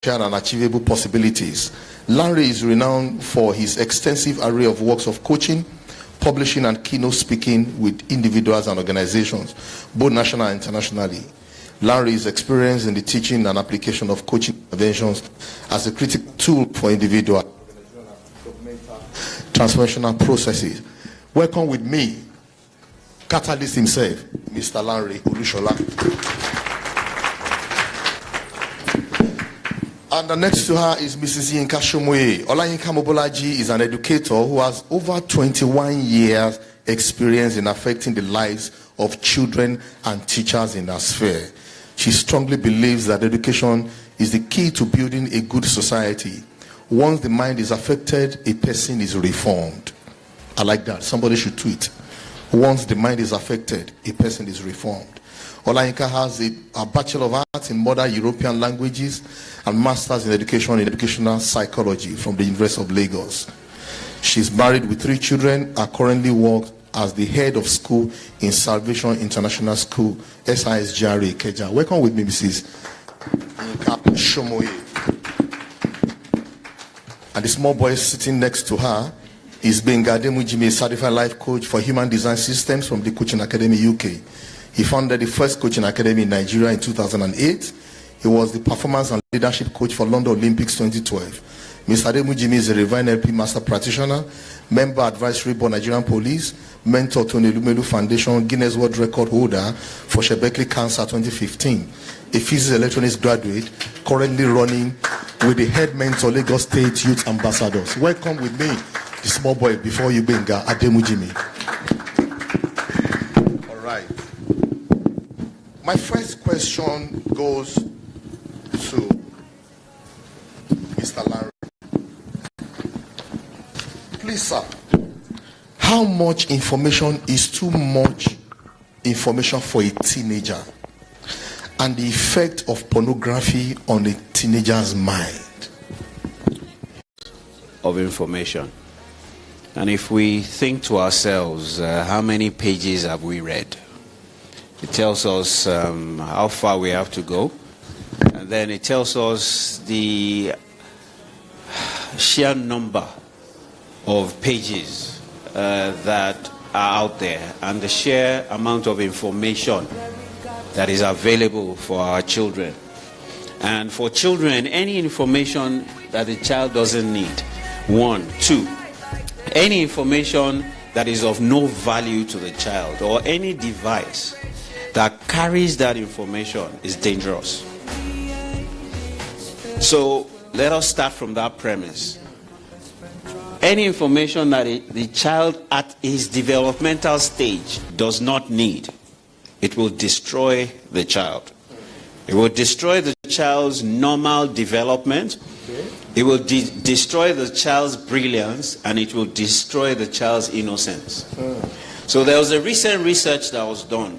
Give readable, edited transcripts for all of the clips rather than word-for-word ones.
and achievable possibilities. Lanre is renowned for his extensive array of works of coaching, publishing and keynote speaking with individuals and organizations, both national and internationally. Lanre is experienced in the teaching and application of coaching interventions as a critical tool for individual transformational processes. Welcome with me, Catalyst himself, Mr. Lanre Olusola. And the next to her is Mrs. Somoye. Olayinka is an educator who has over 21 years experience in affecting the lives of children and teachers in her sphere. She strongly believes that education is the key to building a good society. Once the mind is affected, a person is reformed. I like that. Somebody should tweet. Once the mind is affected, a person is reformed. Olayinka has a Bachelor of Arts in Modern European Languages and Masters in Education in Educational Psychology from the University of Lagos. She's married with 3 children and currently works as the head of school in Salvation International School, SISGRA, Ikeja. Welcome with me, Mrs. Somoye. And the small boy sitting next to her is Gbenga Ademujimi, a certified life coach for human design systems from the Coaching Academy UK. He founded the first coaching academy in Nigeria in 2008. He was the performance and leadership coach for London Olympics 2012. Mr. Ademujimi is a Revive NLP master practitioner, member advisory board Nigerian Police, mentor to Nelumelu Foundation, Guinness World Record holder for Shebekli Cancer 2015, a physics electronics graduate, currently running with the head mentor Lagos State Youth Ambassadors. Welcome with me, the small boy before you, Gbenga Ademujimi. All right. My first question goes to Mr. Lanre. Please, sir, how much information is too much information for a teenager, and the effect of pornography on a teenager's mind? Of information. And if we think to ourselves, how many pages have we read? It tells us how far we have to go. And then it tells us the sheer number of pages that are out there and the sheer amount of information that is available for our children. And for children, any information that the child doesn't need. 1, 2, any information that is of no value to the child or any device that carries that information is dangerous. So let us start from that premise. Any information that the child at his developmental stage does not need, it will destroy the child. It will destroy the child's normal development. It will destroy the child's brilliance, and it will destroy the child's innocence. So there was a recent research that was done,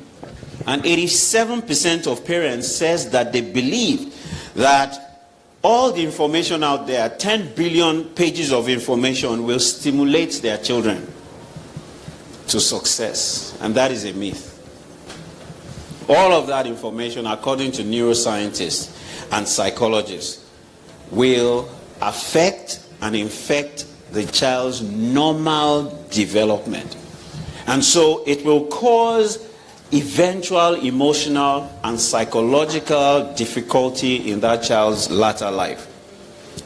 and 87% of parents says that they believe that all the information out there, 10 billion pages of information, will stimulate their children to success. And that is a myth. All of that information, according to neuroscientists and psychologists, will affect and infect the child's normal development. And so it will cause eventual emotional and psychological difficulty in that child's latter life.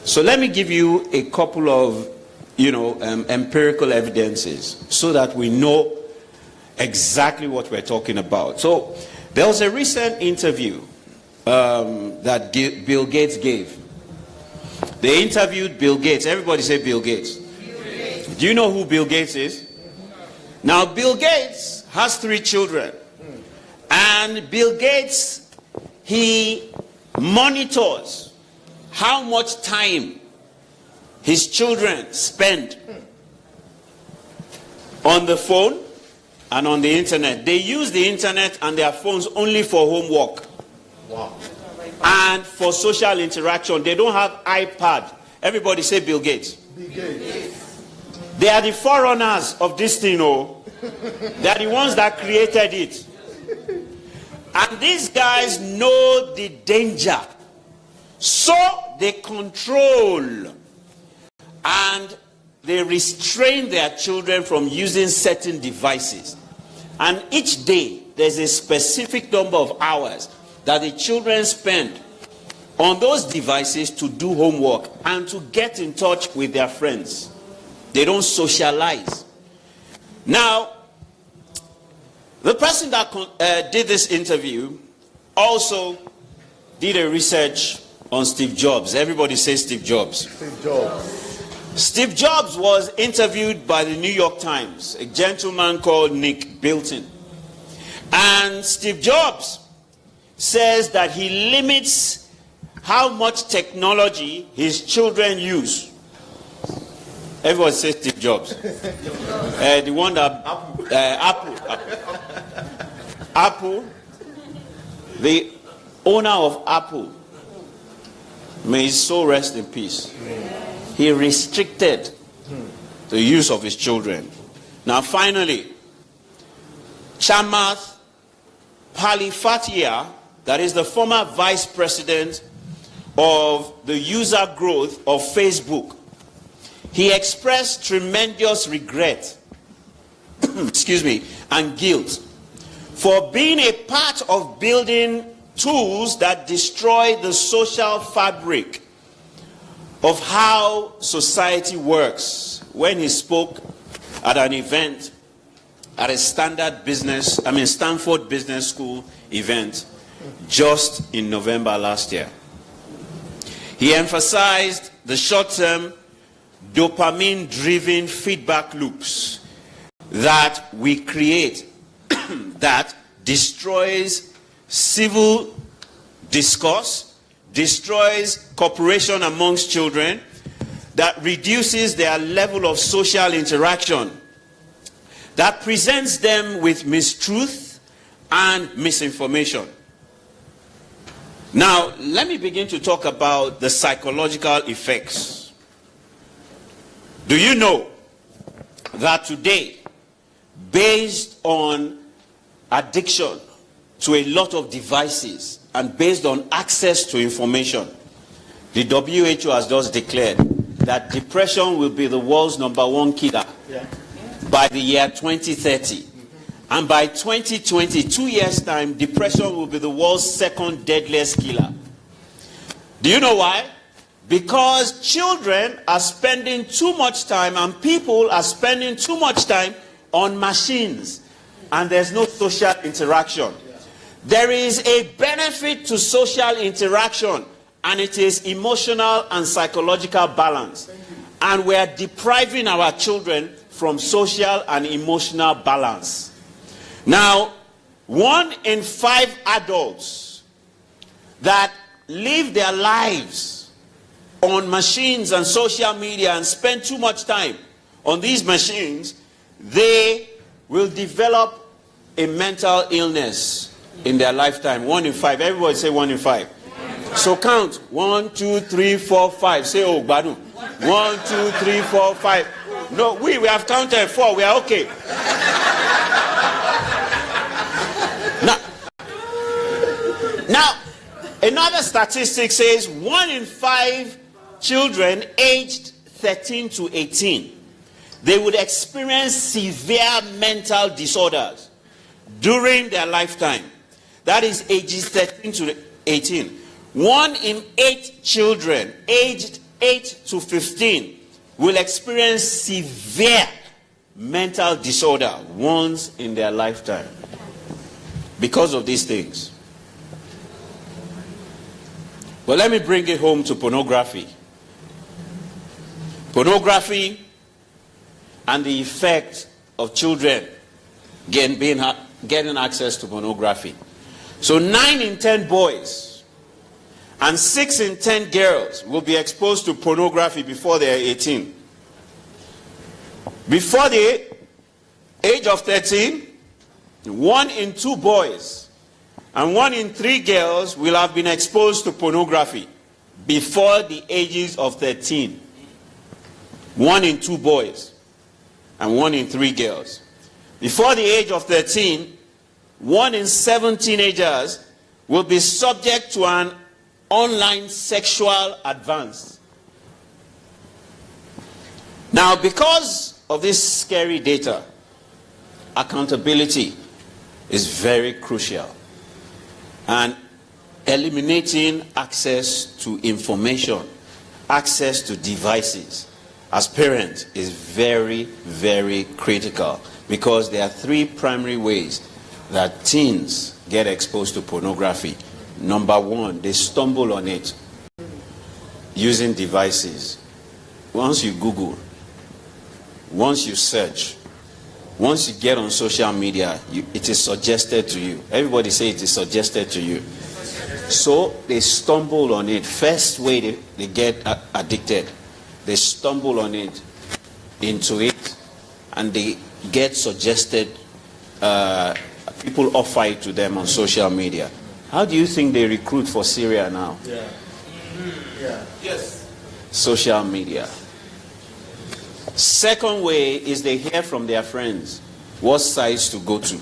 So let me give you a couple of empirical evidences so that we know exactly what we're talking about. So there was a recent interview that Bill Gates gave. They interviewed Bill Gates. Everybody say Bill Gates. Bill Gates. Do you know who Bill Gates is? Now Bill Gates has 3 children. And Bill Gates, he monitors how much time his children spend on the phone and on the internet. They use the internet and their phones only for homework. Wow. And for social interaction. They don't have iPad. Everybody say Bill Gates. Bill Gates. They are the forerunners of this thing. They are the ones that created it. And these guys know the danger So they control and they restrain their children from using certain devices. And each day, there's a specific number of hours that the children spend on those devices to do homework and to get in touch with their friends. They don't socialize. Now, the person that did this interview also did a research on Steve Jobs. Everybody says Steve Jobs. Steve Jobs. Steve Jobs was interviewed by the New York Times, a gentleman called Nick Bilton. And Steve Jobs says that he limits how much technology his children use. Everyone says Steve Jobs. The one that Apple, the owner of Apple, may his soul rest in peace. He restricted the use of his children. Now finally, Chamath Palihapitiya, that is the former vice president of the user growth of Facebook, he expressed tremendous regret excuse me, and guilt for being a part of building tools that destroy the social fabric of how society works, when he spoke at an event at a Stanford Business School event just in November last year. He emphasized the short-term dopamine-driven feedback loops that we create that destroys civil discourse, destroys cooperation amongst children, that reduces their level of social interaction, that presents them with mistruth and misinformation. Now, let me begin to talk about the psychological effects. Do you know that today, based on addiction to a lot of devices and based on access to information, the WHO has just declared that depression will be the world's #1 killer by the year 2030. And by 2020, 2 years' time, depression will be the world's second deadliest killer. Do you know why? Because children are spending too much time and people are spending too much time on machines, and there's no social interaction. There is a benefit to social interaction, and it is emotional and psychological balance. And we are depriving our children from social and emotional balance. Now, 1 in 5 adults that live their lives on machines and social media and spend too much time on these machines, they will develop a mental illness in their lifetime. 1 in 5. Everybody say 1 in 5. So count. 1, 2, 3, 4, 5. Say, oh, Badu. 1, 2, 3, 4, 5. No, we have counted 4. We are okay. Now, another statistic says 1 in 5 children aged 13 to 18, they would experience severe mental disorders during their lifetime. That is ages 13 to 18. 1 in 8 children aged 8 to 15 will experience severe mental disorder once in their lifetime because of these things. Well, let me bring it home to pornography. Pornography and the effect of children getting access to pornography. So 9 in 10 boys and 6 in 10 girls will be exposed to pornography before they are 18. Before the age of 13, 1 in 2 boys and 1 in 3 girls will have been exposed to pornography before the ages of 13. 1 in 2 boys and 1 in 3 girls. Before the age of 13, 1 in 7 teenagers will be subject to an online sexual advance. Now, because of this scary data, accountability is very crucial. And eliminating access to information, access to devices, as parents is very, very critical, because there are three primary ways that teens get exposed to pornography. Number one, they stumble on it using devices. Once you Google, once you search, once you get on social media, it is suggested to you. Everybody say it is suggested to you. So they stumble on it. First way they get addicted, they stumble on it, into it, and they get suggested. People offer it to them on social media. How do you think they recruit for Syria now? Yeah. Yes. Social media. Second way is they hear from their friends what sites to go to.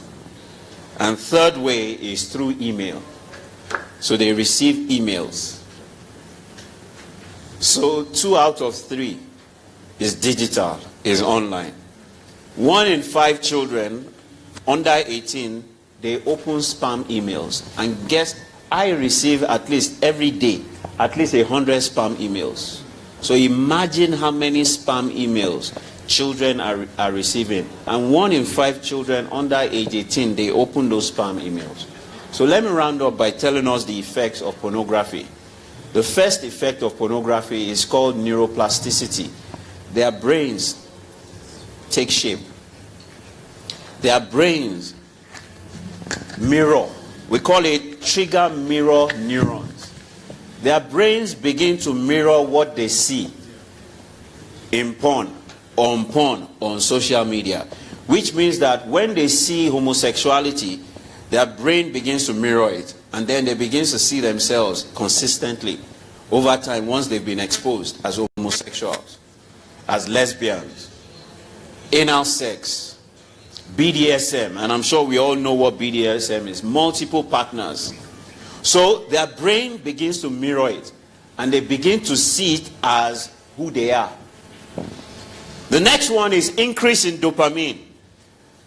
And third way is through email. So they receive emails. So 2 out of 3 is digital, is online. 1 in 5 children under 18, they open spam emails. And guess, I receive at least every day, at least 100 spam emails. So imagine how many spam emails children are receiving. And 1 in 5 children under age 18, they open those spam emails. So let me round up by telling us the effects of pornography. The first effect of pornography is called neuroplasticity. Their brains take shape. Their brains mirror. We call it trigger mirror neurons. Their brains begin to mirror what they see in porn, on social media. Which means that when they see homosexuality, their brain begins to mirror it. And then they begin to see themselves consistently over time once they've been exposed as homosexuals, as lesbians, anal sex, BDSM. And I'm sure we all know what BDSM is. Multiple partners. So their brain begins to mirror it. And they begin to see it as who they are. The next one is increase in dopamine.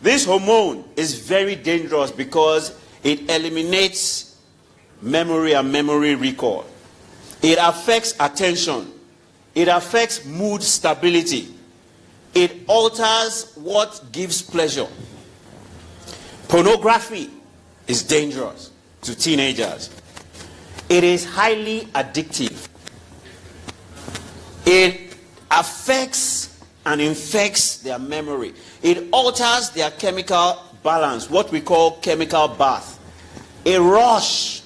This hormone is very dangerous because it eliminates memory and memory recall. It affects attention. It affects mood stability. It alters what gives pleasure. Pornography is dangerous to teenagers. It is highly addictive. It affects and infects their memory. It alters their chemical balance, what we call chemical bath. A rush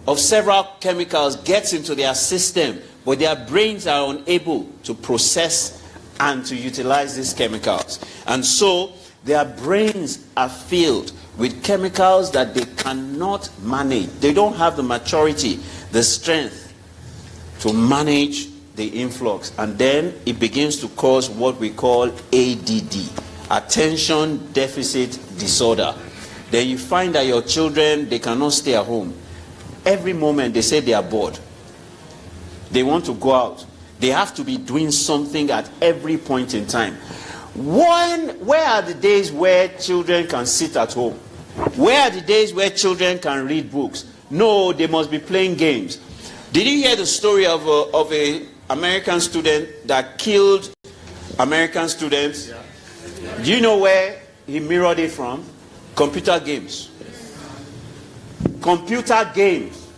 of several chemicals gets into their system, but their brains are unable to process and to utilize these chemicals. And so their brains are filled with chemicals that they cannot manage. They don't have the maturity, the strength to manage the influx. And then it begins to cause what we call ADD, attention deficit disorder. Then you find that your children, they cannot stay at home. Every moment they say they are bored. They want to go out. They have to be doing something at every point in time. Where are the days where children can sit at home? Where are the days where children can read books? No, they must be playing games. Did you hear the story of a American student that killed American students? Do you know where he mirrored it from? Computer games. Computer games.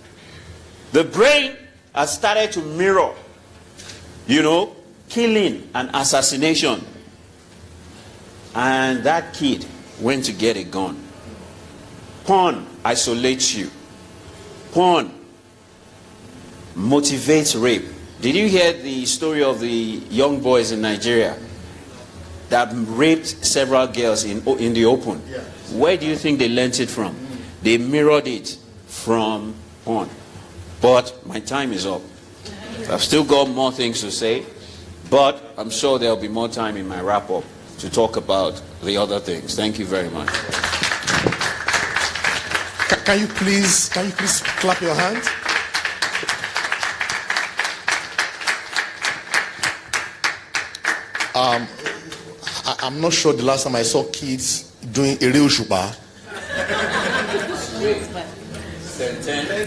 The brain has started to mirror, killing and assassination. And that kid went to get a gun. Porn isolates you. Porn motivates rape. Did you hear the story of the young boys in Nigeria that raped several girls in the open? Yes. Where do you think they learnt it from? They mirrored it from porn. But my time is up. I've still got more things to say, but I'm sure there'll be more time in my wrap-up to talk about the other things. Thank you very much. Can you please clap your hands? I'm not sure the last time I saw kids doing a real shuba.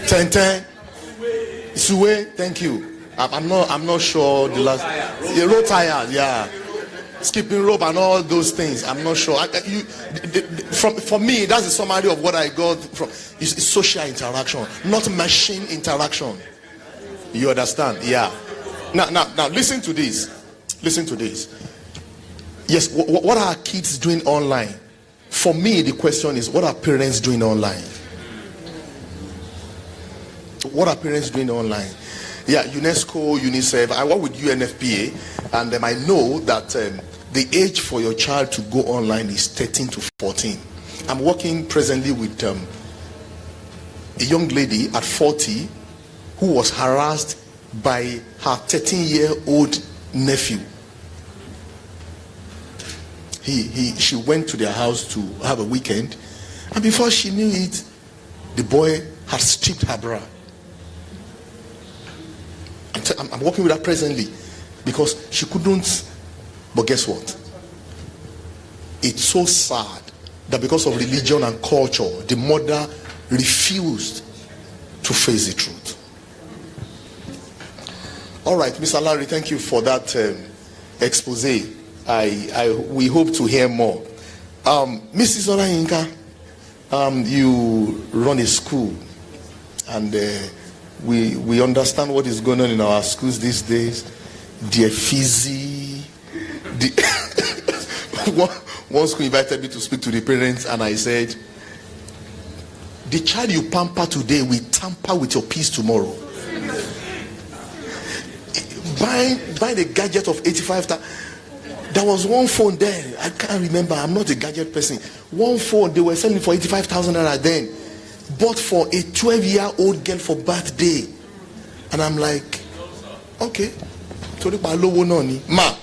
10. Suwe, thank you. I'm not sure the last. Road tires, yeah. Skipping rope and all those things. I'm not sure. For me, that's the summary of what I got from. It's social interaction, not machine interaction. You understand? Yeah. Now, listen to this. Listen to this. Yes, what are kids doing online? For me, the question is, what are parents doing online? What are parents doing online? Yeah, UNESCO, UNICEF. I work with UNFPA, and I know that the age for your child to go online is 13 to 14. I'm working presently with a young lady at 40 who was harassed by her 13-year-old nephew. She went to their house to have a weekend, and before she knew it, the boy had stripped her bra. I'm working with her presently because she couldn't. But guess what? It's so sad that because of religion and culture, the mother refused to face the truth. All right, Mr. Lanre, thank you for that expose. We hope to hear more. Mrs. Olayinka, you run a school, and we understand what is going on in our schools these days. The fizzy. One school invited me to speak to the parents, and I said, the child you pamper today will tamper with your peace tomorrow. Buy the gadget of 85,000. There was one phone there. I can't remember. I'm not a gadget person. One phone they were selling for 85,000 naira then, bought for a 12-year-old girl for birthday. And I'm like, okay. Ma,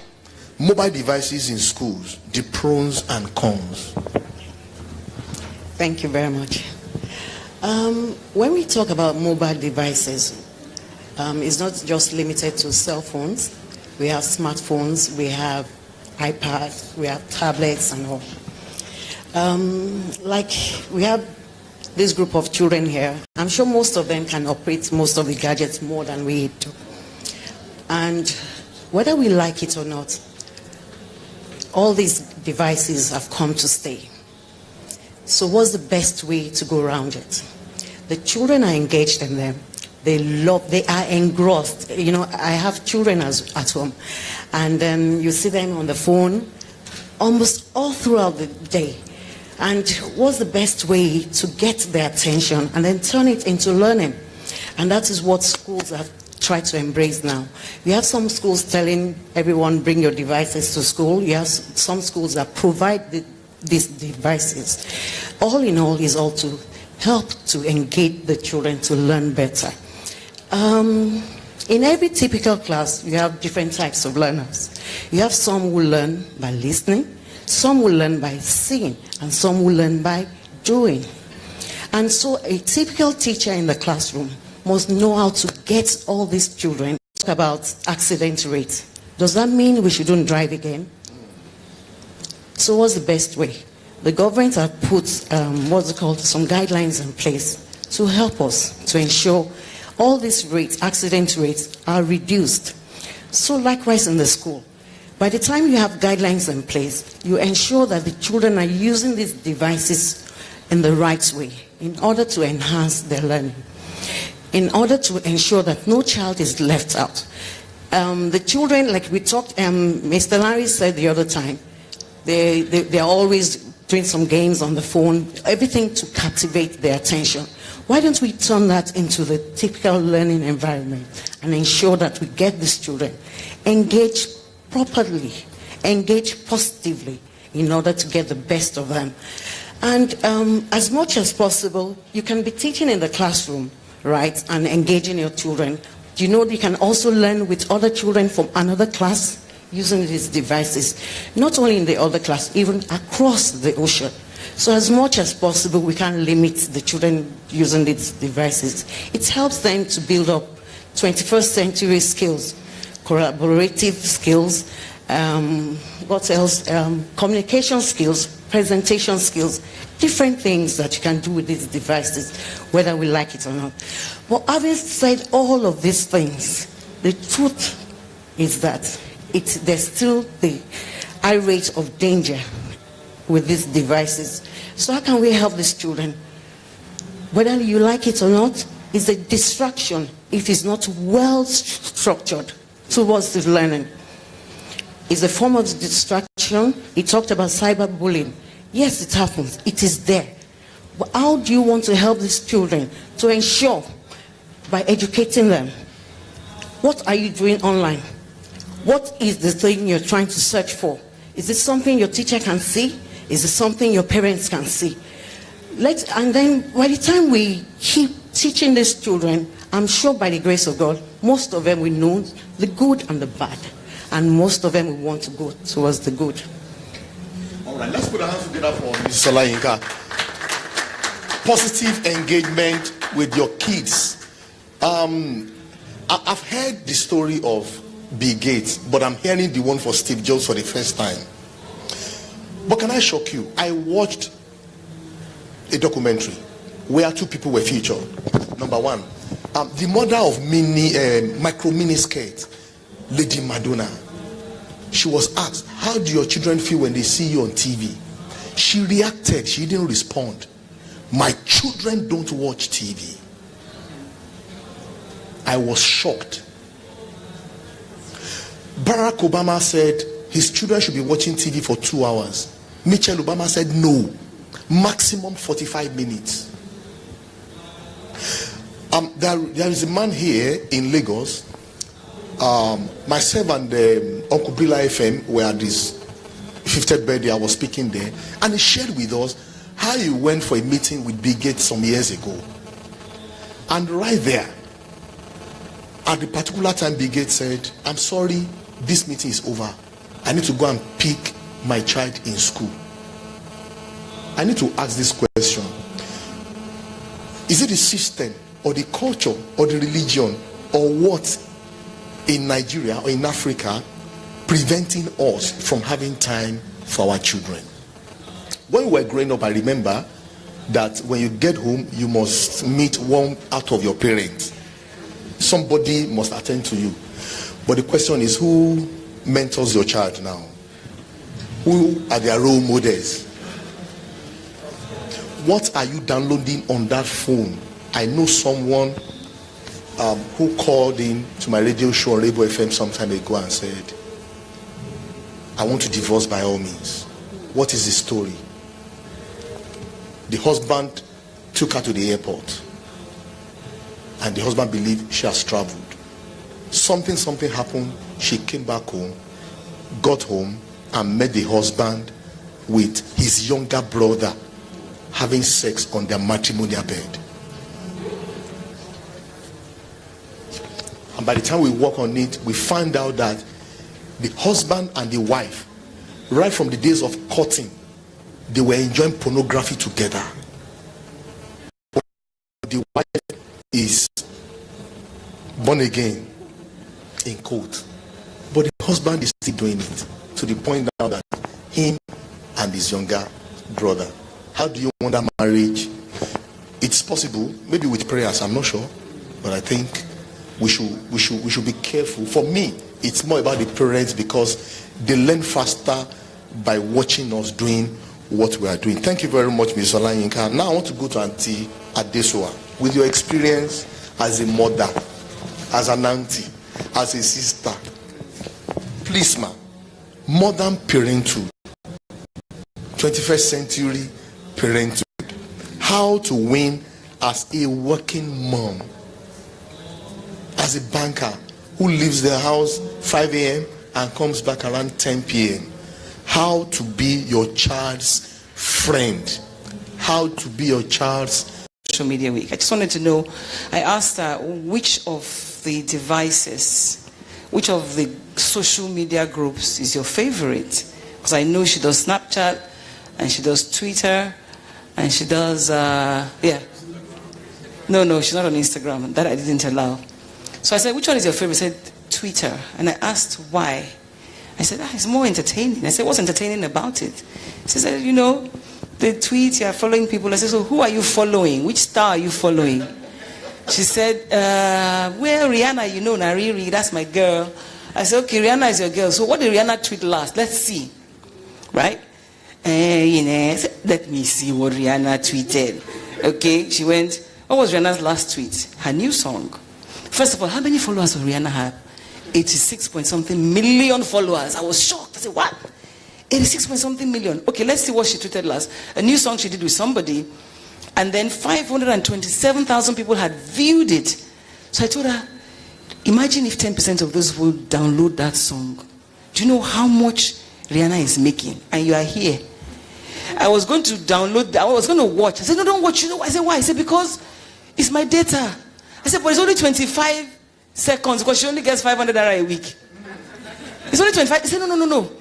mobile devices in schools, the pros and cons. Thank you very much. When we talk about mobile devices, it's not just limited to cell phones. We have smartphones, we have iPads, we have tablets and all. Like we have this group of children here. I'm sure most of them can operate most of the gadgets more than we do. And whether we like it or not, all these devices have come to stay. So what's the best way to go around it? The children are engaged in them. They are engrossed. You know, I have children at home, and you see them on the phone almost all throughout the day. And what's the best way to get their attention and then turn it into learning? And that is what schools have tried to embrace now. You have some schools telling everyone, bring your devices to school. You have some schools that provide these devices. All in all is all to help to engage the children to learn better. In every typical class, you have different types of learners. You have some who learn by listening, some will learn by seeing, and some will learn by doing. And so a typical teacher in the classroom must know how to get all these children. Talk about accident rate. Does that mean we shouldn't drive again? So what's the best way? The government have put some guidelines in place to help us to ensure all these rates, accident rates, are reduced. So likewise in the school, by the time you have guidelines in place, you ensure that the children are using these devices in the right way in order to enhance their learning, in order to ensure that no child is left out. The children, like we talked, Mr. Lanre said the other time, they're always doing some games on the phone, everything to captivate their attention. Why don't we turn that into the typical learning environment and ensure that we get these children engaged properly, engaged positively in order to get the best of them. And as much as possible, you can be teaching in the classroom, right, and engaging your children. Do you know you can also learn with other children from another class using these devices? Not only in the other class, even across the ocean. So as much as possible, we can limit the children using these devices. It helps them to build up 21st century skills, collaborative skills, what else? Communication skills, presentation skills, different things that you can do with these devices, whether we like it or not. But having said all of these things, the truth is that there's still the high rate of danger with these devices. So how can we help these children? Whether you like it or not, it's a distraction if it's not well structured towards the learning. It's a form of distraction. He talked about cyberbullying. Yes, it happens. It is there. But how do you want to help these children to ensure by educating them? What are you doing online? What is the thing you're trying to search for? Is it something your teacher can see? Is it something your parents can see? And then by the time we keep teaching these children, I'm sure by the grace of God, most of them will know the good and the bad. And most of them will want to go towards the good. All right, let's put our hands together for Mrs. Olayinka. Positive engagement with your kids. I've heard the story of Bill Gates, but I'm hearing the one for Steve Jobs for the first time. But can I shock you? I watched a documentary where two people were featured. Number one, the mother of micro mini skirt, Lady Madonna. She was asked, how do your children feel when they see you on TV? She reacted. She didn't respond. My children don't watch TV. I was shocked. Barack Obama said his children should be watching TV for 2 hours. Michelle Obama said no, maximum 45 minutes. There is a man here in Lagos. Myself and Uncle Bila FM were at this 50th birthday. I was speaking there, and he shared with us how he went for a meeting with Bill Gates some years ago. And right there, at the particular time, Bill Gates said, I'm sorry, this meeting is over. I need to go and pick my child in school. I need to ask this question. Is it the system or the culture or the religion or what in Nigeria or in Africa preventing us from having time for our children? When we were growing up, I remember that when you get home, you must meet one out of your parents. Somebody must attend to you. But the question is, who mentors your child now? Who are their role models? What are you downloading on that phone? I know someone who called in to my radio show on Rainbow FM some time ago and said, I want to divorce by all means. What is the story? The husband took her to the airport, and the husband believed she has traveled. Something happened. She came back home, got home, and met the husband with his younger brother having sex on their matrimonial bed. And by the time we work on it, we find out that the husband and the wife, right from the days of courting, they were enjoying pornography together. The wife is born again, in quote, but the husband is still doing it, to the point now that him and his younger brother. How do you want that marriage? It's possible, maybe with prayers, I'm not sure, but I think we should be careful. For me, it's more about the parents, because they learn faster by watching us doing what we are doing. Thank you very much, Ms. Olayinka. Now I want to go to Auntie Adesuwa. With your experience as a mother, as an auntie, as a sister, please, ma'am, modern parenthood, 21st century parenthood, how to win as a working mom, as a banker who leaves the house 5 a.m. and comes back around 10 p.m. How to be your child's friend. How to be your child's social media week. I just wanted to know, I asked her which of the devices, which of the social media groups is your favorite? Because I know she does Snapchat, and she does Twitter, and she does, yeah. No, she's not on Instagram. That I didn't allow. So I said, which one is your favorite? She said, Twitter. And I asked why. I said, it's more entertaining. I said, what's entertaining about it? She said, you know, the tweets, you are following people. I said, so who are you following? Which star are you following? She said, well, Rihanna, you know, Nariri, that's my girl. I said, okay, Rihanna is your girl. So what did Rihanna tweet last? Let's see. Right? Let me see what Rihanna tweeted. Okay, she went, what was Rihanna's last tweet? Her new song. First of all, how many followers does Rihanna have? 86 point something million followers. I was shocked. I said, what? 86 point something million. Okay, let's see what she tweeted last. A new song she did with somebody. And then 527,000 people had viewed it. So I told her, imagine if 10% of those will download that song. Do you know how much Rihanna is making? And you are here. I was going to download, I was going to watch. I said, no, don't watch. You know, I said, why? I said, because it's my data. I said, but it's only 25 seconds because she only gets 500 naira a week. It's only 25. He said, no.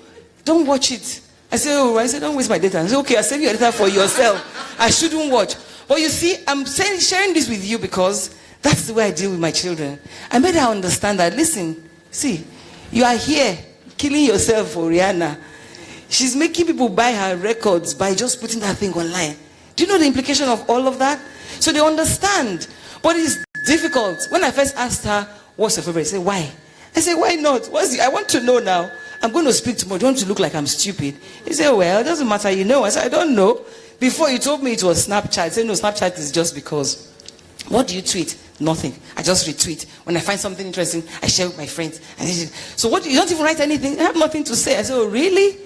Don't watch it. I said, don't waste my data. I said, okay, I'll save your data for yourself. I shouldn't watch. But you see, I'm sharing this with you because that's the way I deal with my children. I made her understand that, listen, see, you are here killing yourself for Rihanna. She's making people buy her records by just putting that thing online. Do you know the implication of all of that? So they understand. But it's difficult. When I first asked her, what's her favorite? I said, why? I said, why not? I want to know now. I'm going to speak tomorrow. Do you want to look like I'm stupid? He said, well, it doesn't matter, you know. I said, I don't know. Before you told me it was Snapchat. I said, no, Snapchat is just because. What do you tweet? Nothing. I just retweet. When I find something interesting, I share with my friends. So what? You don't even write anything? I have nothing to say. I said, oh, really?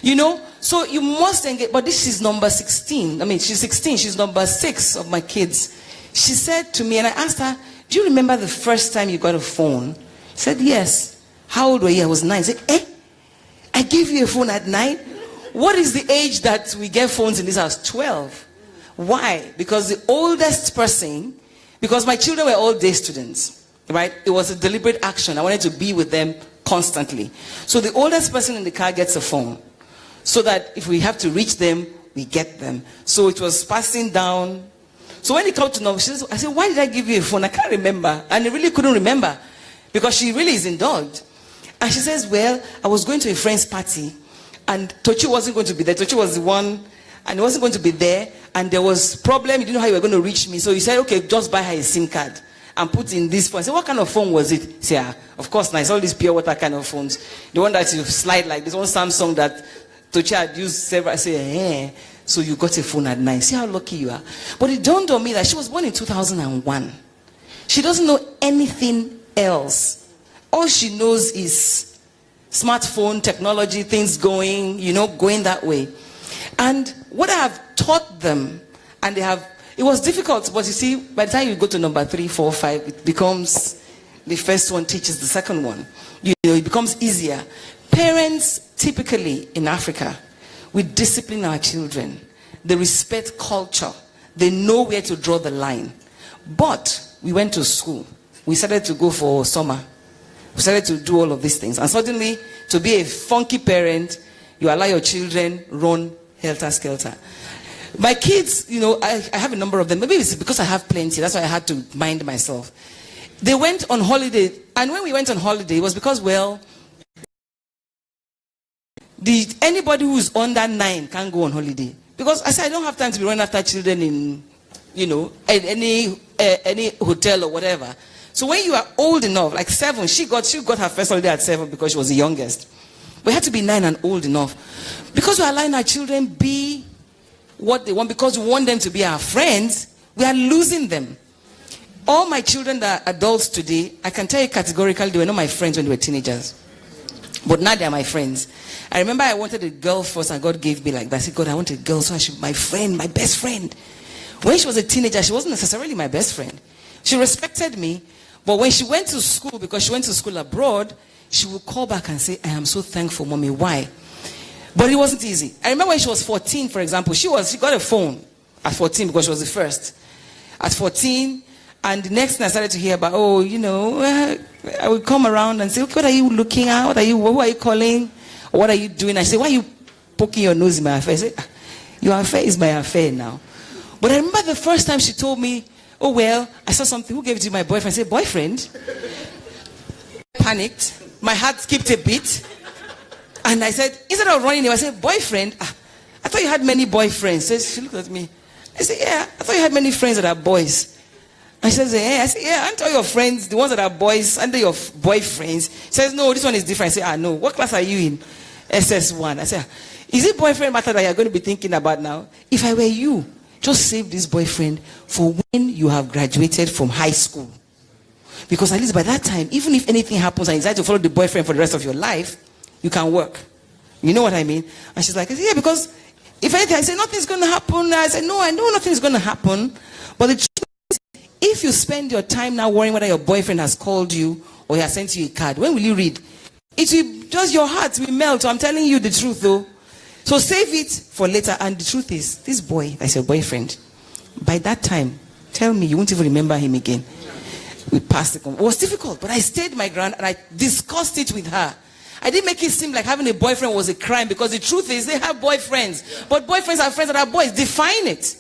You know? So you must engage. But this is number 16. I mean, she's 16. She's number 6 of my kids. She said to me, and I asked her, do you remember the first time you got a phone? She said, yes. How old were you? I was 9. I said, I gave you a phone at 9? What is the age that we get phones in this house? 12. Why? Because the oldest person, because my children were all day students, right? It was a deliberate action. I wanted to be with them constantly. So the oldest person in the car gets a phone. So that if we have to reach them, we get them. So it was passing down. So when it comes to number, I said, why did I give you a phone? I can't remember. And I really couldn't remember. Because she really is indulged. And she says, well, I was going to a friend's party. And Tochi wasn't going to be there. Tochi was the one, and he wasn't going to be there. And there was problem. You didn't know how you were going to reach me. So you said, okay, just buy her a SIM card and put in this phone. I said, what kind of phone was it? He said, of course, nice. All these pure water kind of phones. The one that you slide like this one Samsung that Tochi had used several. I said, so you got a phone at 9. See how lucky you are. But it dawned on me that she was born in 2001. She doesn't know anything else. All she knows is smartphone technology, things going, going that way. And what I have taught them, and it was difficult, but you see, by the time you go to number 3, 4, 5, it becomes, the first one teaches the second one. It becomes easier. Parents, typically in Africa, we discipline our children. They respect culture. They know where to draw the line. But we went to school. We started to go for summer. We started to do all of these things. And suddenly, to be a funky parent, you allow your children run helter-skelter. My kids, I have a number of them. Maybe it's because I have plenty. That's why I had to mind myself. They went on holiday. And when we went on holiday, it was because, well, anybody who's under 9 can't go on holiday. Because I said, I don't have time to be running after children in, any hotel or whatever. So when you are old enough, like 7, she got her first holiday at 7 because she was the youngest. We had to be 9 and old enough. Because we are allowing our children be what they want, because we want them to be our friends, we are losing them. All my children that are adults today, I can tell you categorically, they were not my friends when they were teenagers. But now they are my friends. I remember I wanted a girl first and God gave me like that. I said, God, I want a girl so I should be my friend, my best friend. When she was a teenager, she wasn't necessarily my best friend. She respected me. But when she went to school, because she went to school abroad, she would call back and say, I am so thankful, Mommy. Why? But it wasn't easy. I remember when she was 14, for example, she got a phone at 14 because she was the first. At 14, and the next thing I started to hear about, I would come around and say, okay, what are you looking at? Who are you calling? Or what are you doing? I say, why are you poking your nose in my affair? I say, your affair is my affair now. But I remember the first time she told me, oh, well, I saw something. Who gave it to my boyfriend? I said, boyfriend? Panicked. My heart skipped a beat. And I said, instead of running him, I said, boyfriend? Ah, I thought you had many boyfriends. She looked at me. I said, yeah, I thought you had many friends that are boys. And she says, yeah. I said, yeah, aren't all your friends, the ones that are boys, aren't they your boyfriends? She says, no, this one is different. I say, no. What class are you in? SS1. I said, is it boyfriend matter that you're going to be thinking about now? If I were you, just save this boyfriend for when you have graduated from high school. Because at least by that time, even if anything happens and you decide to follow the boyfriend for the rest of your life, you can work. You know what I mean? And she's like, yeah, because if anything, I say, nothing's going to happen. I said, no, I know nothing's going to happen. But the truth is, if you spend your time now worrying whether your boyfriend has called you or he has sent you a card, when will you read? It will just, your heart will melt. So I'm telling you the truth, though. So save it for later. And the truth is, this boy, that's your boyfriend, by that time, tell me, you won't even remember him again. We passed it. It was difficult, but I stayed my ground and I discussed it with her. I didn't make it seem like having a boyfriend was a crime, because the truth is they have boyfriends. But boyfriends are friends that are boys. Define it.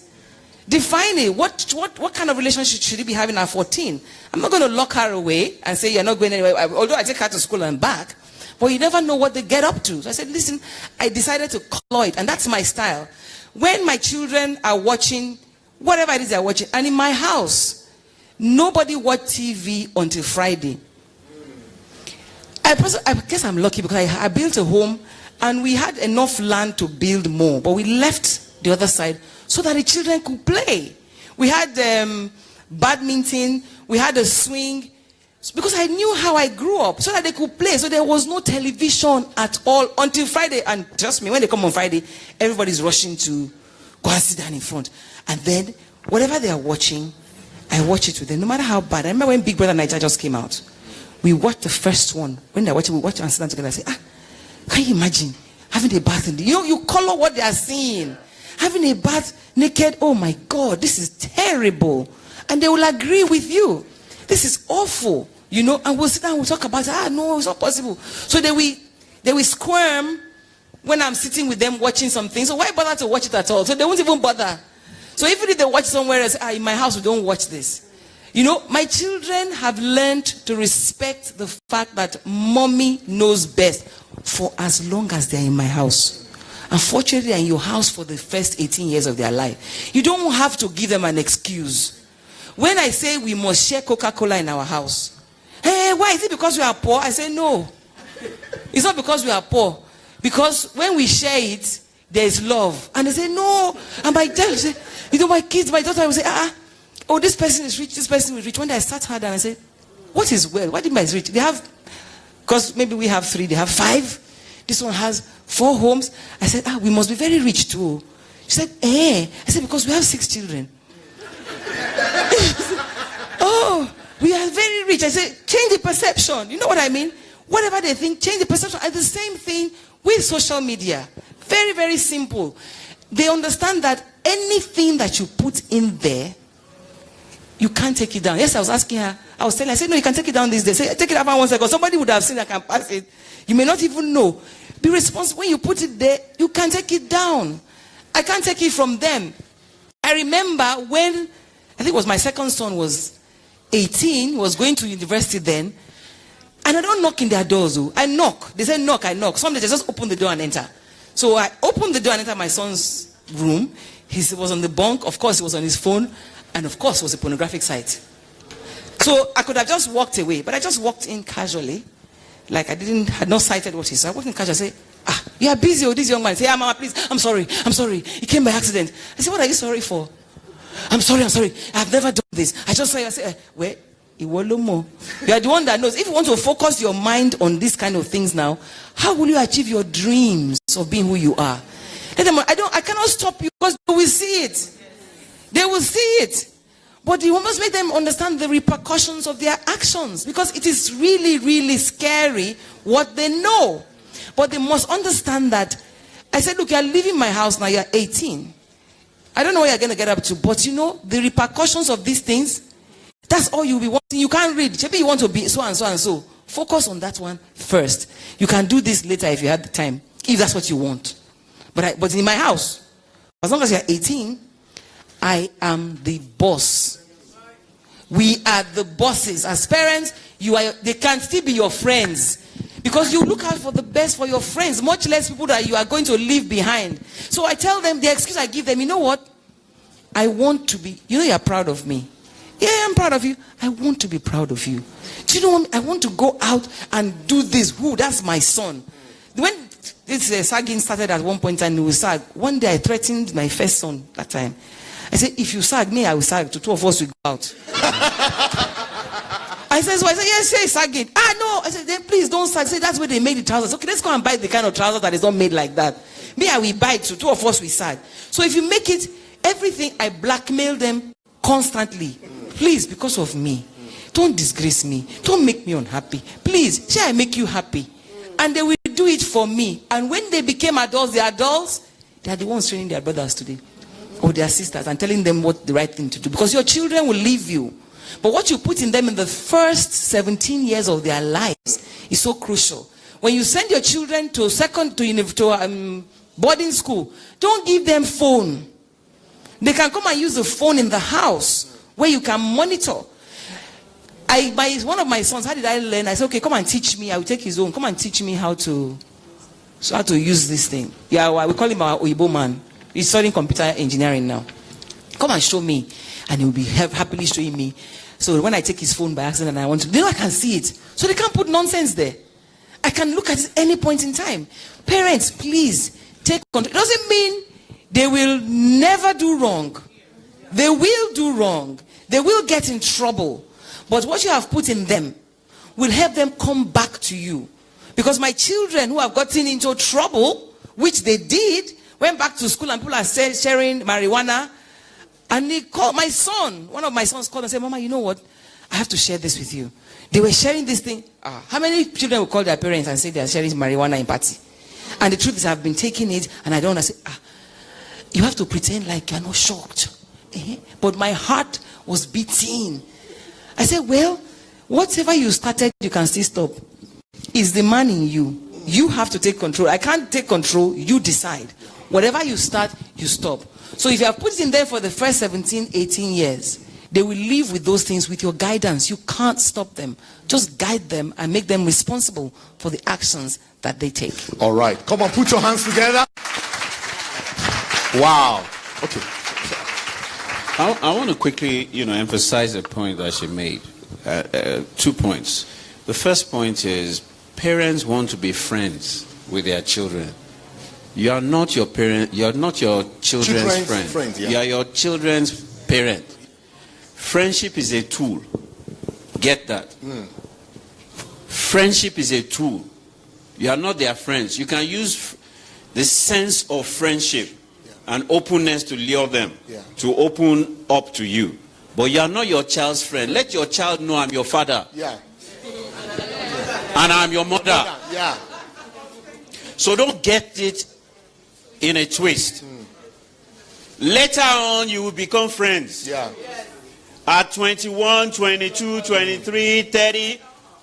Define it. What kind of relationship should he be having at 14? I'm not going to lock her away and say you're not going anywhere. Although I take her to school and back. But you never know what they get up to. So I said, listen, I decided to color it. And that's my style. When my children are watching, whatever it is they're watching, and in my house, nobody watched TV until Friday. I guess I'm lucky because I built a home and we had enough land to build more. But we left the other side so that the children could play. We had badminton, we had a swing, because I knew how I grew up, so that they could play. So there was no television at all until Friday. And trust me, when they come on Friday, everybody's rushing to go and sit down in front. And then whatever they are watching, I watch it with them, no matter how bad. I remember when Big Brother Nigeria just came out. We watched the first one. When they're watching, we watch and sit down together. I say, can you imagine having a bath in the... You color what they are seeing. Having a bath naked, oh my God, this is terrible. And they will agree with you. This is awful, and we'll sit down and we'll talk about it. No, it's not possible. So they will squirm when I'm sitting with them watching something. So why bother to watch it at all? So they won't even bother. So even if they watch somewhere else, in my house we don't watch this. My children have learned to respect the fact that mommy knows best for as long as they're in my house. Unfortunately, they're in your house for the first 18 years of their life. You don't have to give them an excuse. When I say we must share Coca-Cola in our house, hey, why? Is it because we are poor? I say no. It's not because we are poor. Because when we share it, there is love. And they say no. And my child say, my kids, my daughter will say, oh, this person is rich, this person is rich. When I sat her down and say, what is well? What do you mean by rich? They have, because maybe we have 3, they have 5. This one has 4 homes. I said, we must be very rich too. She said, I said, because we have 6 children. Oh, we are very rich. I said, change the perception. You know what I mean? Whatever they think, change the perception. And the same thing with social media. Very, very simple. They understand that anything that you put in there, you can't take it down. Yes, I was asking her. I was telling her, I said, no, you can take it down these days. Say, take it after 1 second. Somebody would have seen I can pass it. You may not even know. Be responsible. When you put it there, you can take it down. I can't take it from them. I remember when, I think it was my second son was 18, was going to university then, and I don't knock in their doors. I knock. They say knock, I knock. Some days I just open the door and enter. So I opened the door and entered my son's room. He was on the bunk. Of course, he was on his phone. And of course, it was a pornographic site. So I could have just walked away, but I just walked in casually. Like I had not cited what he said. I walked in casually. I said, you are busy, this young man. Say, Mama, please, I'm sorry. It came by accident. I said, what are you sorry for? I'm sorry. I've never done this. I just saw you. I said, wait, you are the one that knows. If you want to focus your mind on these kind of things now, how will you achieve your dreams of being who you are? I cannot stop you because they will see it. They will see it. But you must make them understand the repercussions of their actions, because it is really, really scary what they know. But they must understand that. I said, look, you are leaving my house now, you are 18. I don't know what you're going to get up to, but the repercussions of these things, that's all you'll be wanting. You can't read. Maybe you want to be so and so and so. Focus on that one first. You can do this later if you have the time, if that's what you want. But in my house, as long as you're 18, I am the boss. We are the bosses. As parents, they can still be your friends. Because you look out for the best for your friends, much less people that you are going to leave behind. So I tell them, the excuse I give them, you know what? I want to be, you know, you're proud of me. Yeah, I'm proud of you. I want to be proud of you. Do you know what? I want to go out and do this. Who? That's my son. When this sagging started at one point and he will sag, one day I threatened my first son that time. I said, if you sag me, I will sag. To two of us, we go out. I said, yes, say sagging. No. I said, then please don't sag. I said, that's where they make the trousers. Okay, let's go and buy the kind of trousers that is not made like that. Me, I will buy it. So two of us, we sag. So if you make it, everything, I blackmail them constantly. Please, because of me. Don't disgrace me. Don't make me unhappy. Please, shall I make you happy? And they will do it for me. And when they became adults, they are the ones training their brothers today. Or their sisters and telling them what the right thing to do. Because your children will leave you. But what you put in them in the first 17 years of their lives is so crucial. When you send your children to boarding school, don't give them phone. They can come and use the phone in the house where you can monitor. One of my sons, how did I learn? I said, okay, come and teach me. I will take his own. Come and teach me how to use this thing. Yeah, we call him our Oyibo man. He's studying computer engineering now. Come and show me. And he will be happily showing me. So when I take his phone by accident and I want to, I can see it. So they can't put nonsense there. I can look at it any point in time. Parents, please, take control. It doesn't mean they will never do wrong. They will do wrong. They will get in trouble. But what you have put in them will help them come back to you. Because my children who have gotten into trouble, which they did, went back to school and people are sharing marijuana. And they called my son. One of my sons called and said, Mama, you know what? I have to share this with you. They were sharing this thing. How many children will call their parents and say they are sharing marijuana in party? And the truth is I've been taking it and I don't want to say, you have to pretend like you're not shocked. But my heart was beating. I said, well, whatever you started, you can still stop. It's the man in you. You have to take control. I can't take control. You decide. Whatever you start, you stop. So if you have put it in there for the first 17, 18 years, they will live with those things with your guidance. You can't stop them. Just guide them and make them responsible for the actions that they take. All right. Come on, put your hands together. Wow. Okay. I want to quickly, emphasize a point that she made. 2 points. The first point is parents want to be friends with their children. You are not your parent. You are not your children's friend. Yeah. You are your children's parent. Friendship is a tool. Get that? Friendship is a tool. You are not their friends. You can use the sense of friendship and openness to lure them, to open up to you. But you are not your child's friend. Let your child know I'm your father. Yeah. And I'm your mother. Yeah. So don't get it in a twist. Later on, you will become friends. Yeah. At 21, 22, 23, 30,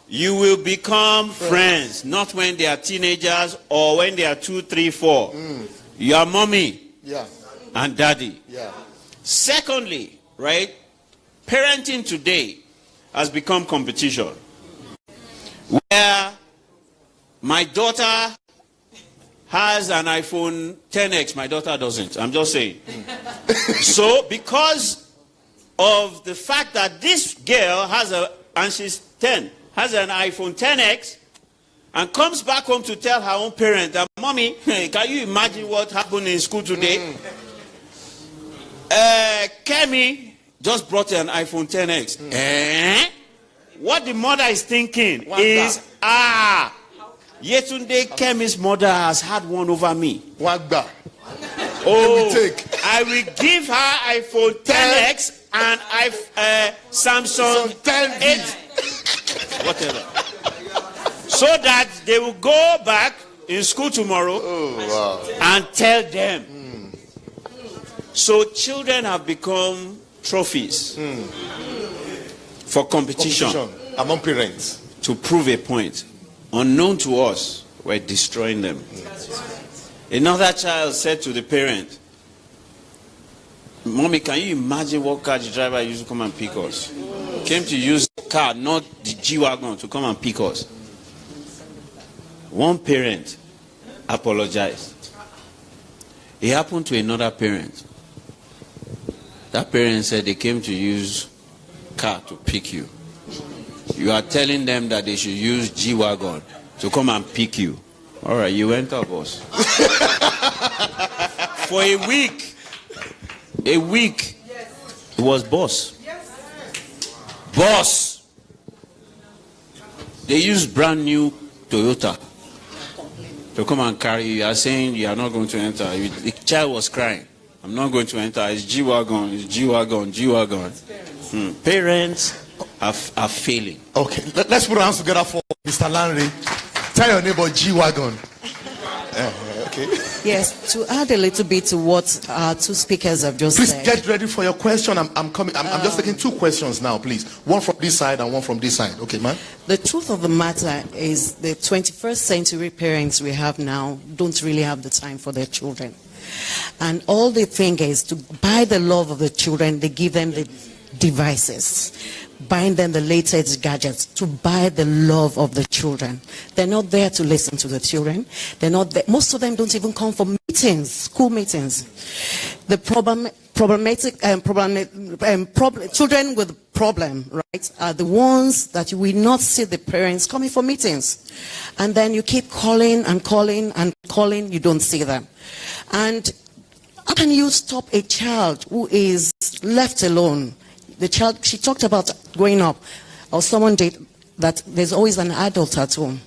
you will become friends. Not when they are teenagers or when they are 2, 3, 4. Your mommy and daddy. Yeah. Secondly, right, parenting today has become competition. Where my daughter has an iPhone 10X, my daughter doesn't. I'm just saying. So, because of the fact that this girl and she's 10, has an iPhone 10X, and comes back home to tell her own parent that, Mommy, can you imagine what happened in school today? Kemi just brought an iPhone 10X. What the mother is thinking is, yesterday Kemi's mother has had one over me. Wagba. I will give her iPhone 10X and Samsung 10 whatever. So that they will go back in school tomorrow and tell them. So children have become trophies for competition among parents. To prove a point. Unknown to us, we're destroying them. Another child said to the parent, Mommy, can you imagine what car the driver used to come and pick us? Came to use the car, not the G-Wagon, to come and pick us. One parent apologized. It happened to another parent. That parent said they came to use car to pick you. You are telling them that they should use G-Wagon to come and pick you. All right, you went up, boss. For a week, it was boss. Boss. They used brand new Toyota to come and carry you. You are saying you are not going to enter. The child was crying. I'm not going to enter. It's G-Wagon, it's G-Wagon, G-Wagon. Parents are failing. Okay, let's put our hands together for Mr. Lanre. Tell your neighbor G-Wagon. Okay. Yes, to add a little bit to what our two speakers have just said. Please get ready for your question. I'm coming. I'm just taking two questions now, please. One from this side and one from this side. Okay, ma'am? The truth of the matter is the 21st century parents we have now don't really have the time for their children. And all they think is to buy the love of the children, they give them the devices, buying them the latest gadgets to buy the love of the children. They're not there to listen to the children. They're not there. Most of them don't even come for meetings, school meetings. The children with problem, right, are the ones that you will not see the parents coming for meetings. And then you keep calling and calling and calling, you don't see them. And how can you stop a child who is left alone? The child, she talked about growing up, or someone did, that there's always an adult at home.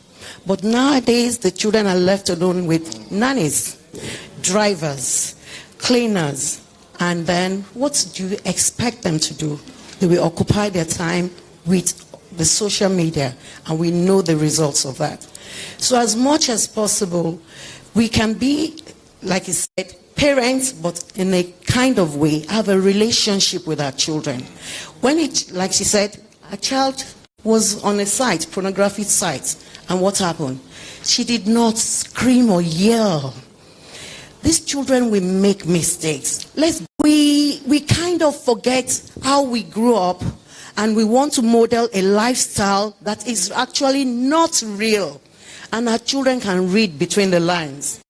But nowadays, the children are left alone with nannies, drivers, cleaners, and then what do you expect them to do? They will occupy their time with the social media, and we know the results of that. So as much as possible, we can be, like you said, parents, but in a kind of way, have a relationship with our children. When it, like she said, a child was on a site, pornography site, and what happened? She did not scream or yell. These children will make mistakes. We kind of forget how we grew up, and we want to model a lifestyle that is actually not real. And our children can read between the lines.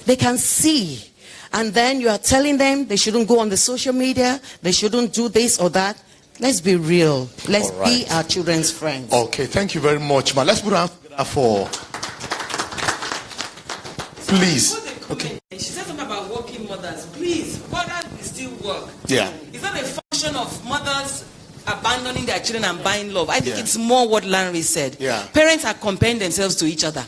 They can see. And then you are telling them they shouldn't go on the social media, they shouldn't do this or that. Let's be real. Let's be our children's friends. Okay, thank you very much, man. Let's put our hands together for... Please. Okay. She said something about working mothers. Please, mothers will still work. Yeah. It's not a function of mothers abandoning their children and buying love. I think it's more what Lanre said. Yeah. Parents are comparing themselves to each other.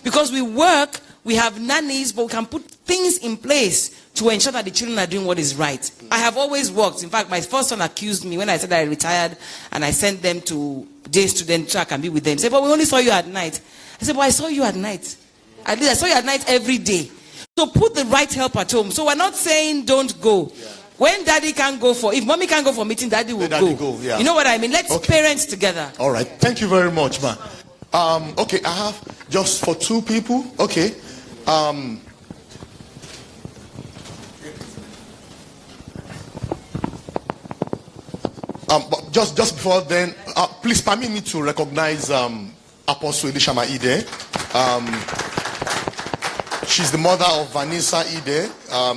Because we work, we have nannies, but we can put things in place to ensure that the children are doing what is right. I have always worked. In fact, my first son accused me when I said I retired and I sent them to day students so I can be with them. He said, but we only saw you at night. I said, but I saw you at night. I saw you at night every day. So put the right help at home. So we're not saying don't go. Yeah. When daddy can't go if mommy can't go for meeting, daddy will go. Yeah. You know what I mean? Let's parents together. All right. Thank you very much, man. Okay, I have just for two people. Okay. But just before then, please permit me to recognize Apostle Elisha Ide. She's the mother of Vanessa Ide.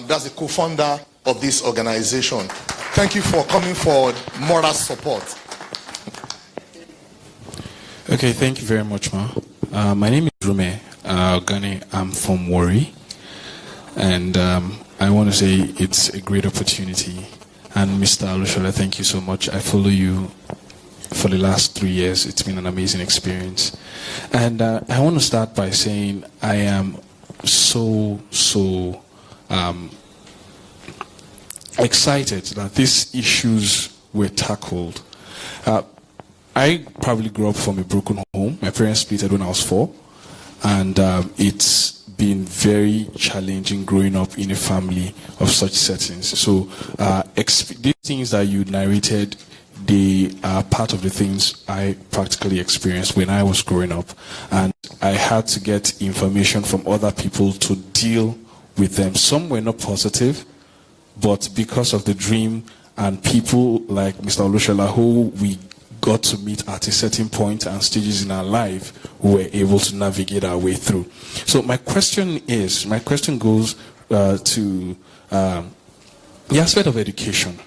That's the co-founder of this organization. Thank you for coming forward. Moral support. Okay, thank you very much, ma. My name is Rume Gani. I'm from Warri. And I want to say it's a great opportunity. And Mr. Olusola, thank you so much. I follow you for the last 3 years. It's been an amazing experience. And I want to start by saying I am so excited that these issues were tackled. I probably grew up from a broken home. My parents split when I was 4. And it's been very challenging growing up in a family of such settings. So these things that you narrated, they are part of the things I practically experienced when I was growing up. And I had to get information from other people to deal with them. Some were not positive, but because of the dream and people like Mr. Olusola, who we got to meet at a certain point and stages in our life, we were able to navigate our way through. So my question goes to the aspect of education.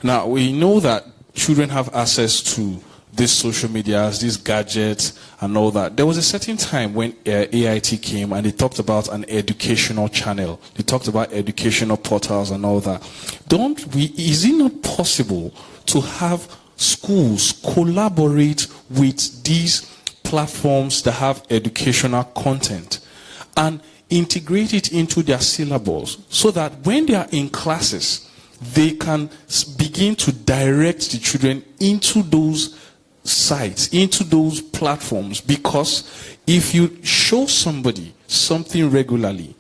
Now, we know that children have access to these social medias, these gadgets, and all that. There was a certain time when AIT came and they talked about an educational channel. They talked about educational portals and all that. Is it not possible to have schools collaborate with these platforms that have educational content and integrate it into their syllables so that when they are in classes, they can begin to direct the children into those sites, into those platforms? Because if you show somebody something regularly,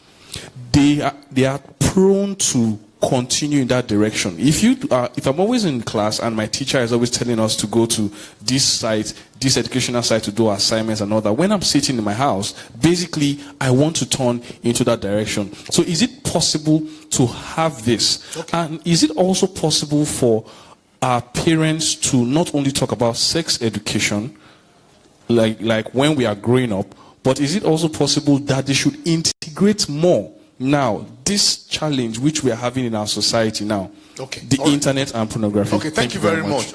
they are prone to continue in that direction. If I'm always in class and my teacher is always telling us to go to this site, this educational site to do assignments and all that, when I'm sitting in my house, basically I want to turn into that direction. So is it possible to have this? Okay. And is it also possible for our parents to not only talk about sex education, like when we are growing up, but is it also possible that they should integrate more now this challenge which we are having in our society now, the internet and pornography? Okay, thank you very much.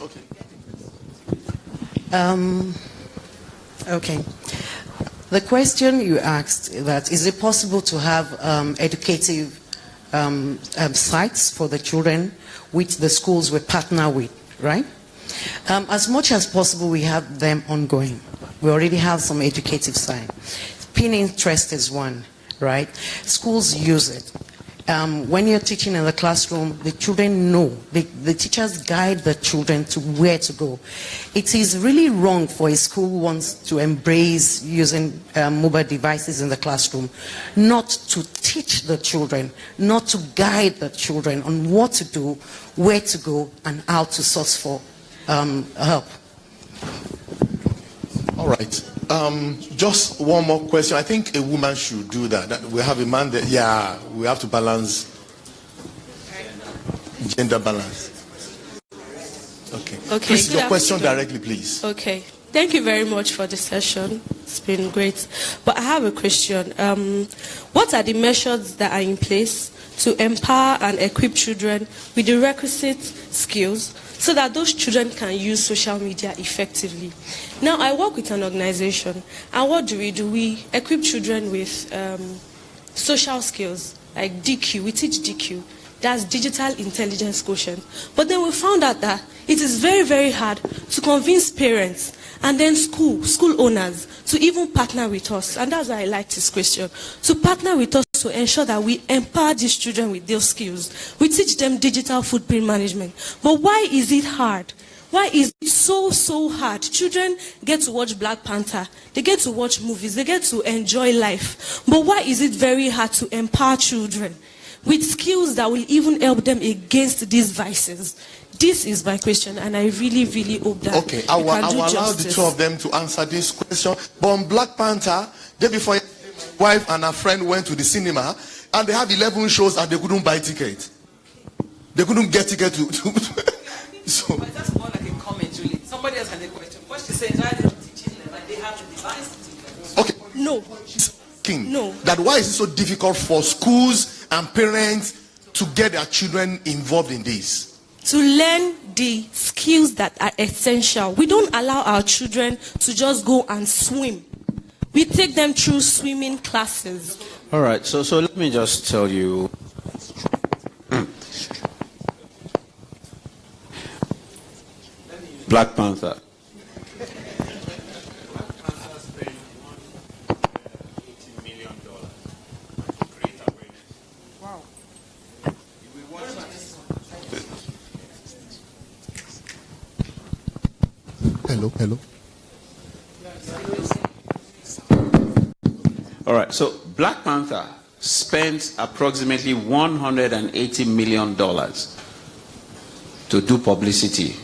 Okay. The question you asked, that is it possible to have educative sites for the children which the schools will partner with, right? As much as possible, we have them ongoing. We already have some educative side. Pinterest is one, right? Schools use it. When you're teaching in the classroom, the children know. The teachers guide the children to where to go. It is really wrong for a school who wants to embrace using mobile devices in the classroom not to teach the children, not to guide the children on what to do, where to go, and how to source for help. All right. Just one more question. I think a woman should do that. We have a man that, yeah, we have to balance gender balance. Okay. Please, your question directly, please. Okay. Thank you very much for the session. It's been great. But I have a question. What are the measures that are in place to empower and equip children with the requisite skills so that those children can use social media effectively? Now, I work with an organization, and what do? We equip children with social skills, like DQ. We teach DQ. That's Digital Intelligence Quotient. But then we found out that it is very, very hard to convince parents and then school owners to even partner with us. And that's why I like this question. To partner with us to ensure that we empower these children with those skills. We teach them digital footprint management. But why is it hard? Why is it so hard? Children get to watch Black Panther. They get to watch movies. They get to enjoy life. But why is it very hard to empower children with skills that will even help them against these vices? This is my question, and I really, really hope that I will allow the two of them to answer this question. But on Black Panther, day before, my wife and her friend went to the cinema, and they have 11 shows, and they couldn't buy tickets. They couldn't get tickets to so. But that's more like a comment, really. Somebody else had a question. What she says, why are they teaching them? Like they have the device to teach them. Okay. No. No. That why is it so difficult for schools and parents to get their children involved in this? To learn the skills that are essential. We don't allow our children to just go and swim. We take them through swimming classes. All right, so let me just tell you. Black Panther. Hello. All right, so Black Panther spent approximately $180 million to do publicity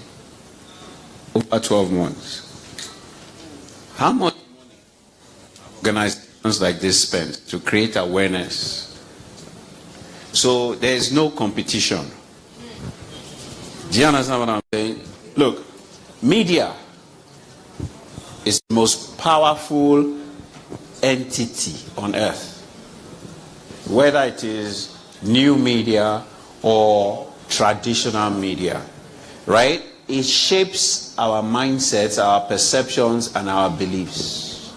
over 12 months. How much organizations like this spend to create awareness? So there is no competition. Do you understand what I'm saying? Look, media is the most powerful entity on earth. Whether it is new media or traditional media, right? It shapes our mindsets, our perceptions, and our beliefs.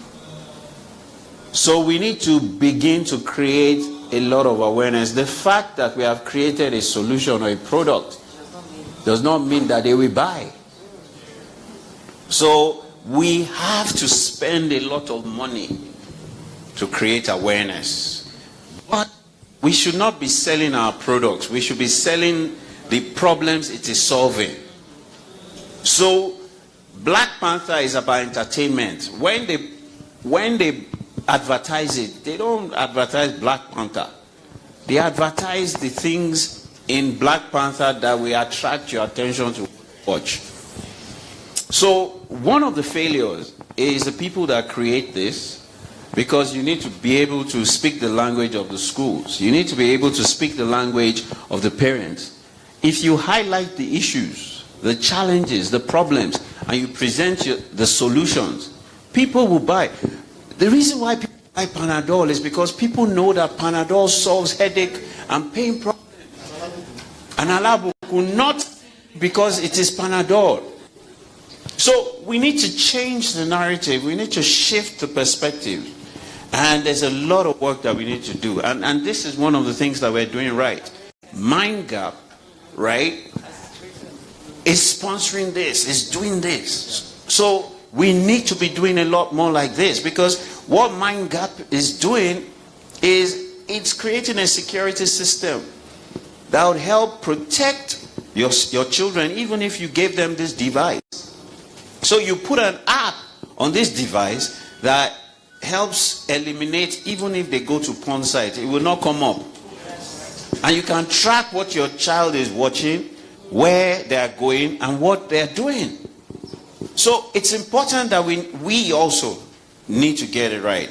So we need to begin to create a lot of awareness. The fact that we have created a solution or a product does not mean that they will buy. So we have to spend a lot of money to create awareness. But we should not be selling our products. We should be selling the problems it is solving. So Black Panther is about entertainment. When they advertise it, they don't advertise Black Panther. They advertise the things in Black Panther that will attract your attention to watch. So one of the failures is the people that create this, because you need to be able to speak the language of the schools. You need to be able to speak the language of the parents. If you highlight the issues, the challenges, the problems, and you present the solutions, people will buy. The reason why people buy Panadol is because people know that Panadol solves headache and pain problems. And Alabuku, not because it is Panadol. So we need to change the narrative. We need to shift the perspective. And there's a lot of work that we need to do. And this is one of the things that we're doing right. Mind Gap, right, is sponsoring this, is doing this. So we need to be doing a lot more like this, because what Mind Gap is doing is it's creating a security system that would help protect your children, even if you gave them this device. So you put an app on this device that helps eliminate, even if they go to porn site, it will not come up. And you can track what your child is watching, where they are going, and what they are doing. So it's important that we also need to get it right.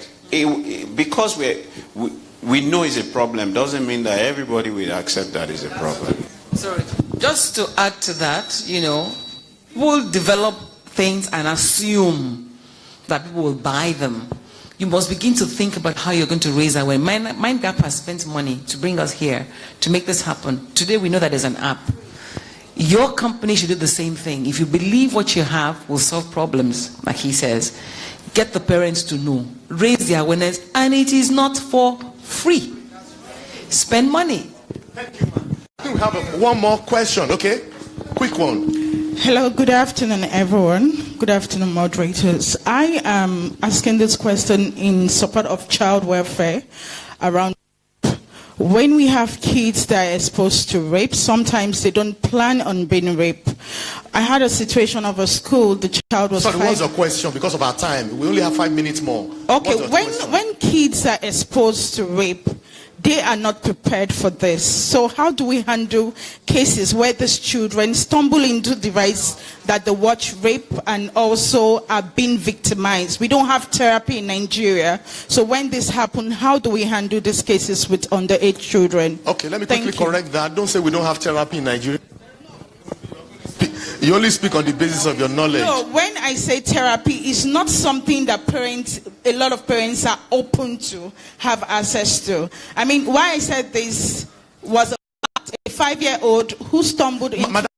Because we know it's a problem, doesn't mean that everybody will accept that is a problem. Sorry, just to add to that, we'll develop things and assume that people will buy them. You must begin to think about how you're going to raise awareness. Mind Gap has spent money to bring us here, to make this happen. Today we know that there's an app. Your company should do the same thing. If you believe what you have will solve problems, like he says, get the parents to know, raise the awareness, and it is not for free. Spend money. Thank you. I think we have one more question, okay? Quick one. Hello, good afternoon, everyone. Good afternoon, moderators. I am asking this question in support of child welfare around. When we have kids that are exposed to rape, sometimes they don't plan on being raped. I had a situation of a school, the child was... Sorry, what's your question? Because of our time, we only have 5 minutes more. Okay, when kids are exposed to rape, they are not prepared for this. So how do we handle cases where these children stumble into device that they watch rape and also are being victimized? We don't have therapy in Nigeria. So when this happens, how do we handle these cases with underage children? Okay, let me quickly correct that. Don't say we don't have therapy in Nigeria. You only speak on the basis of your knowledge. No, when I say therapy, it's not something that a lot of parents are open to have access to. I mean, why I said this was a 5-year-old who stumbled into...